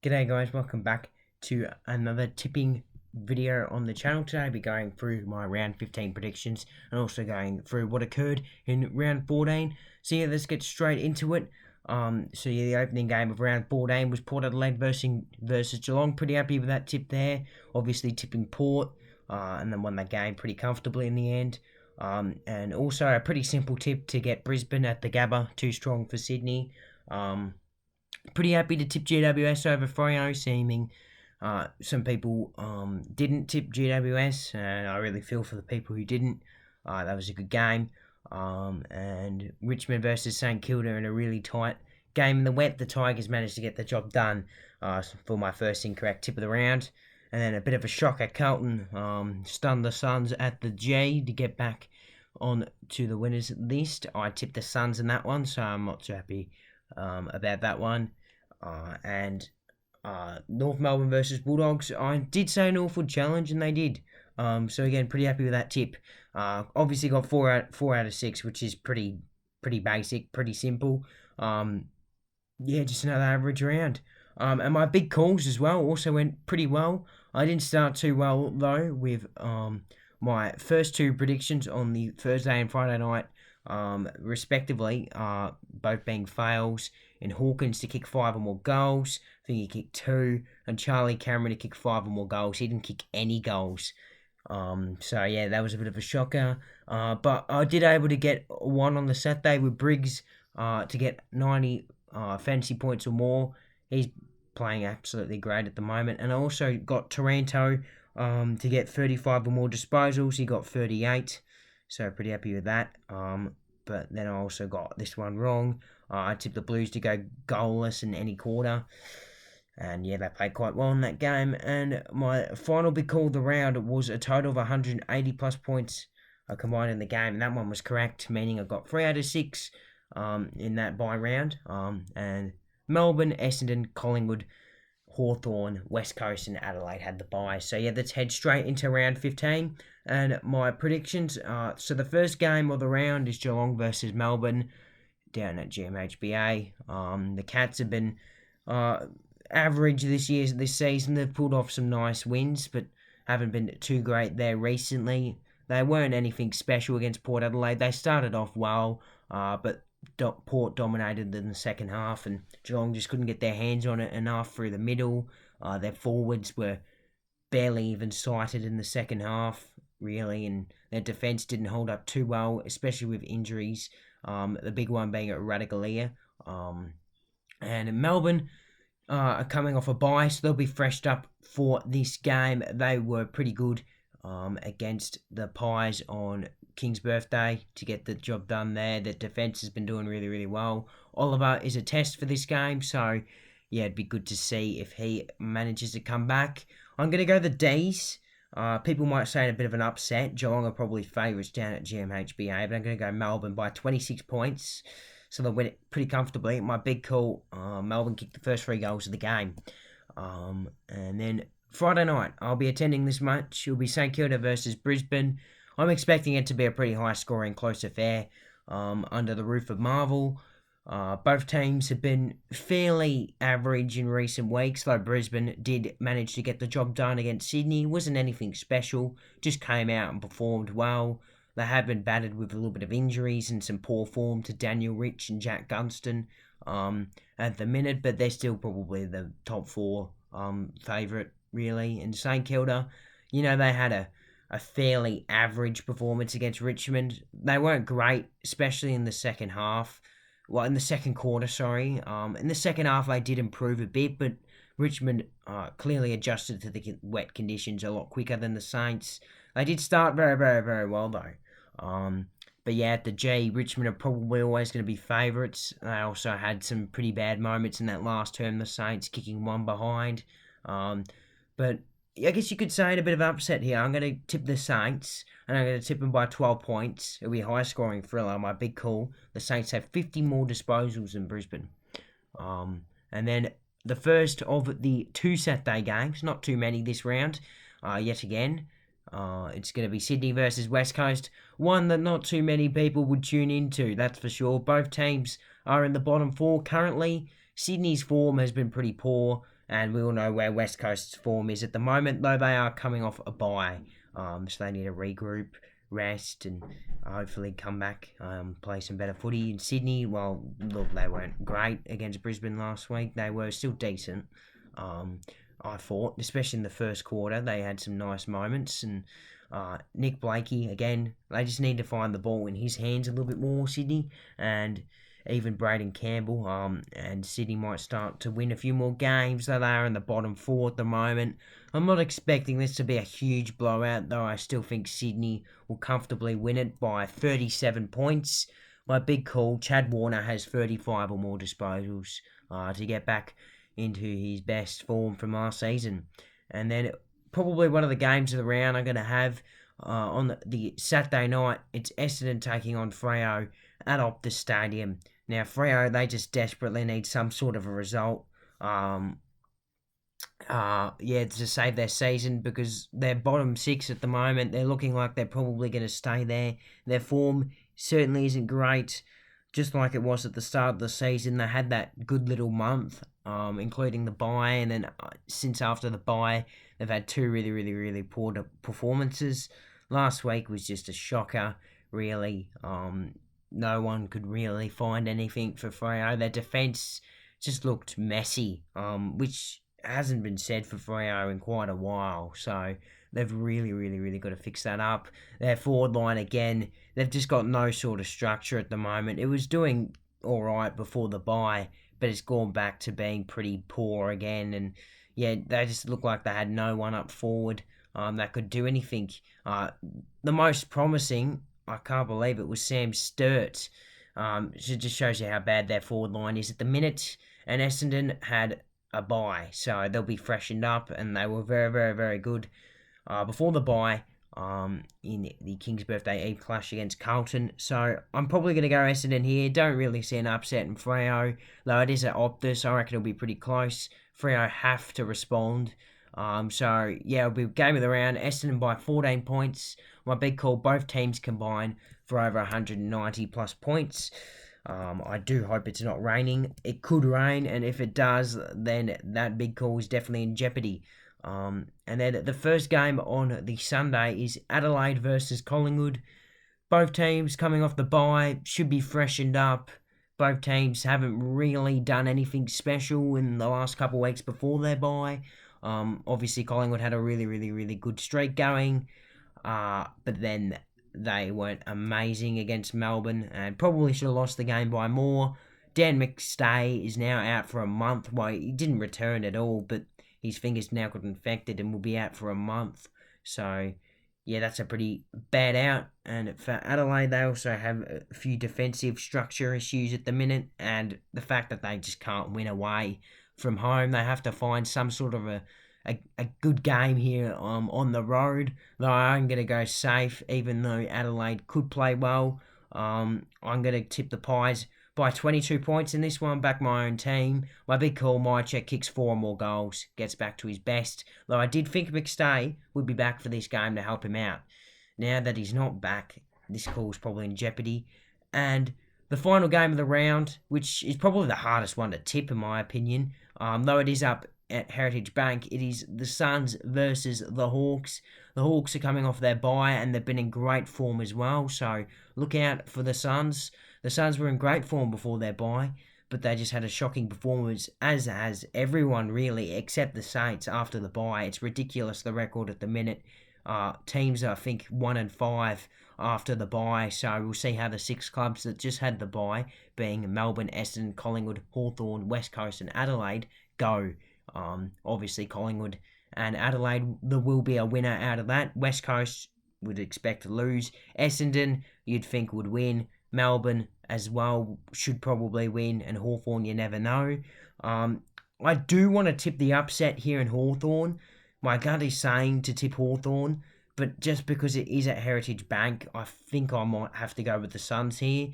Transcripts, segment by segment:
G'day guys, welcome back to another tipping video on the channel. Today I'll be going through my round 15 predictions and also going through what occurred in round 14. So yeah, let's get straight into it. The opening game of round 14 was Port Adelaide versus Geelong. Pretty happy with that tip there. Obviously tipping Port and then won that game pretty comfortably in the end. And also a pretty simple tip to get Brisbane at the Gabba, too strong for Sydney. Pretty happy to tip GWS over Freo, seeming some people didn't tip GWS, and I really feel for the people who didn't. That was a good game. And Richmond versus St Kilda in a really tight game in the wet. The Tigers managed to get the job done for my first incorrect tip of the round. And then a bit of a shocker, Carlton stunned the Suns at the G to get back on to the winners list. I tipped the Suns in that one, so I'm not too happy about that one. North Melbourne versus Bulldogs, I did say North would challenge, and they did. So again, pretty happy with that tip. Obviously got four out of 6, which is pretty basic, pretty simple. Just another average round. And my big calls as well also went pretty well. I didn't start too well though with my first two predictions on the Thursday and Friday night, respectively, both being fails, and Hawkins to kick 5 or more goals. I think he kicked 2, and Charlie Cameron to kick 5 or more goals. He didn't kick any goals. That was a bit of a shocker. But I did able to get one on the Saturday with Briggs to get 90 fantasy points or more. He's playing absolutely great at the moment. And I also got Taranto to get 35 or more disposals. He got 38. So pretty happy with that. But then I also got this one wrong. I tipped the Blues to go goalless in any quarter. And yeah, they played quite well in that game. And my final big call of the round was a total of 180 plus points combined in the game. And that one was correct, meaning I got 3 out of 6 in that bye round. And Melbourne, Essendon, Collingwood, Hawthorn, West Coast and Adelaide had the bye. So yeah, let's head straight into round 15. And my predictions, so the first game of the round is Geelong versus Melbourne down at GMHBA. The Cats have been average this season. They've pulled off some nice wins, but haven't been too great there recently. They weren't anything special against Port Adelaide. They started off well, but Port dominated in the second half, and Geelong just couldn't get their hands on it enough through the middle. Their forwards were barely even sighted in the second half, really, and their defence didn't hold up too well, especially with injuries. The big one being at Radicalizia. And Melbourne are coming off a bye, so they'll be freshed up for this game. They were pretty good against the Pies on King's birthday to get the job done there. The defence has been doing really well. Oliver is a test for this game, so yeah, it'd be good to see if he manages to come back. I'm going to go the D's. People might say a bit of an upset. Geelong are probably favourites down at GMHBA, but I'm going to go Melbourne by 26 points. So they'll win it pretty comfortably. My big call, Melbourne kicked the first 3 goals of the game. And then Friday night, I'll be attending this match. It'll be St Kilda versus Brisbane. I'm expecting it to be a pretty high-scoring, close affair under the roof of Marvel. Both teams have been fairly average in recent weeks, though Brisbane did manage to get the job done against Sydney. It wasn't anything special, just came out and performed well. They have been battered with a little bit of injuries and some poor form to Daniel Rich and Jack Gunston at the minute, but they're still probably the top 4 favourite, really. And St Kilda, they had a fairly average performance against Richmond. They weren't great, especially in the second half. Well, in the second quarter, sorry. In the second half, they did improve a bit, but Richmond clearly adjusted to the wet conditions a lot quicker than the Saints. They did start very well, though. But yeah, at the G, Richmond are probably always going to be favourites. They also had some pretty bad moments in that last term, the Saints kicking 1 behind. But I guess you could say in a bit of upset here. I'm going to tip the Saints, and I'm going to tip them by 12 points. It'll be a high-scoring thriller, my big call. The Saints have 50 more disposals than Brisbane. And then the first of the 2 Saturday games, not too many this round, yet again. It's going to be Sydney versus West Coast. One that not too many people would tune into, that's for sure. Both teams are in the bottom 4 currently. Sydney's form has been pretty poor. And we all know where West Coast's form is at the moment, though they are coming off a bye. So they need to regroup, rest, and hopefully come back, play some better footy. In Sydney, well, look, they weren't great against Brisbane last week. They were still decent. I thought, especially in the first quarter, they had some nice moments. And Nick Blakey, again, they just need to find the ball in his hands a little bit more, Sydney. And even Braden Campbell, and Sydney might start to win a few more games, though they are in the bottom four at the moment. I'm not expecting this to be a huge blowout, though I still think Sydney will comfortably win it by 37 points. My big call, Chad Warner has 35 or more disposals to get back into his best form from last season. And then probably one of the games of the round I'm going to have on the Saturday night, it's Essendon taking on Freo at Optus Stadium. Now, Freo, they just desperately need some sort of a result. To save their season, because they're bottom six at the moment. They're looking like they're probably going to stay there. Their form certainly isn't great, just like it was at the start of the season. They had that good little month, including the bye, and then since after the bye, they've had two really, really, really poor performances. Last week was just a shocker, really. No one could really find anything for Freo. Their defence just looked messy, which hasn't been said for Freo in quite a while. So they've really, really, really got to fix that up. Their forward line, again, they've just got no sort of structure at the moment. It was doing all right before the bye, but it's gone back to being pretty poor again. And yeah, they just look like they had no one up forward that could do anything. The most promising, I can't believe it, was Sam Sturt. It just shows you how bad their forward line is at the minute. And Essendon had a bye, so they'll be freshened up, and they were very, very, very good before the bye in the King's Birthday Eve clash against Carlton. So I'm probably going to go Essendon here. Don't really see an upset in Freo, though it is at Optus. I reckon it'll be pretty close. Freo have to respond. So yeah, it'll be game of the round. Essendon by 14 points. My big call, both teams combine for over 190 plus points. I do hope it's not raining. It could rain, and if it does, then that big call is definitely in jeopardy. And then the first game on the Sunday is Adelaide versus Collingwood. Both teams coming off the bye, should be freshened up. Both teams haven't really done anything special in the last couple of weeks before their bye. Obviously, Collingwood had a really, really, really good streak going, but then they weren't amazing against Melbourne and probably should have lost the game by more. Dan McStay is now out for a month. Well, he didn't return at all, but his fingers now got infected and will be out for a month. So, yeah, that's a pretty bad out. And for Adelaide, they also have a few defensive structure issues at the minute, and the fact that they just can't win away from home. They have to find some sort of a good game here on the road. Though I'm going to go safe, even though Adelaide could play well. I'm going to tip the Pies by 22 points in this one, back my own team. My big call, Mychek kicks 4 or more goals, gets back to his best. Though I did think McStay would be back for this game to help him out. Now that he's not back, this call's probably in jeopardy. And the final game of the round, which is probably the hardest one to tip in my opinion, though it is up at Heritage Bank, it is the Suns versus the Hawks. The Hawks are coming off their bye and they've been in great form as well, so look out for the Suns. The Suns were in great form before their bye, but they just had a shocking performance, as has everyone really, except the Saints after the bye. It's ridiculous, the record at the minute. Teams are, I think, 1-5 after the bye, so we'll see how the 6 clubs that just had the bye, being Melbourne, Essendon, Collingwood, Hawthorn, West Coast and Adelaide, go. Obviously Collingwood and Adelaide, there will be a winner out of that. West Coast would expect to lose. Essendon, you'd think would win. Melbourne as well should probably win, and Hawthorn, you never know. I do want to tip the upset here in Hawthorn. My gut is saying to tip Hawthorn, but just because it is at Heritage Bank, I think I might have to go with the Suns here.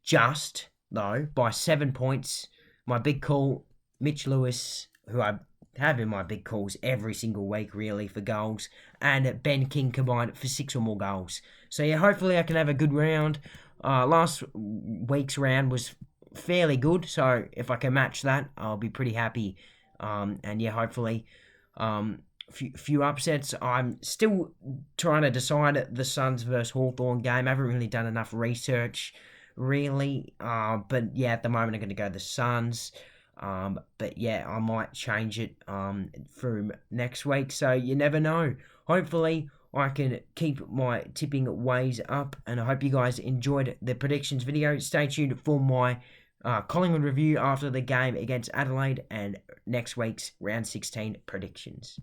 Just, though, by 7 points. My big call, Mitch Lewis, who I have in my big calls every single week, really, for goals, and Ben King combined for 6 or more goals. So, yeah, hopefully I can have a good round. Last week's round was fairly good, so if I can match that, I'll be pretty happy. And yeah, hopefully, few upsets. I'm still trying to decide the Suns versus Hawthorn game. I haven't really done enough research, really. But yeah, at the moment I'm going to go the Suns. But yeah, I might change it for next week. So you never know. Hopefully, I can keep my tipping ways up, and I hope you guys enjoyed the predictions video. Stay tuned for my Collingwood review after the game against Adelaide and next week's round 16 predictions.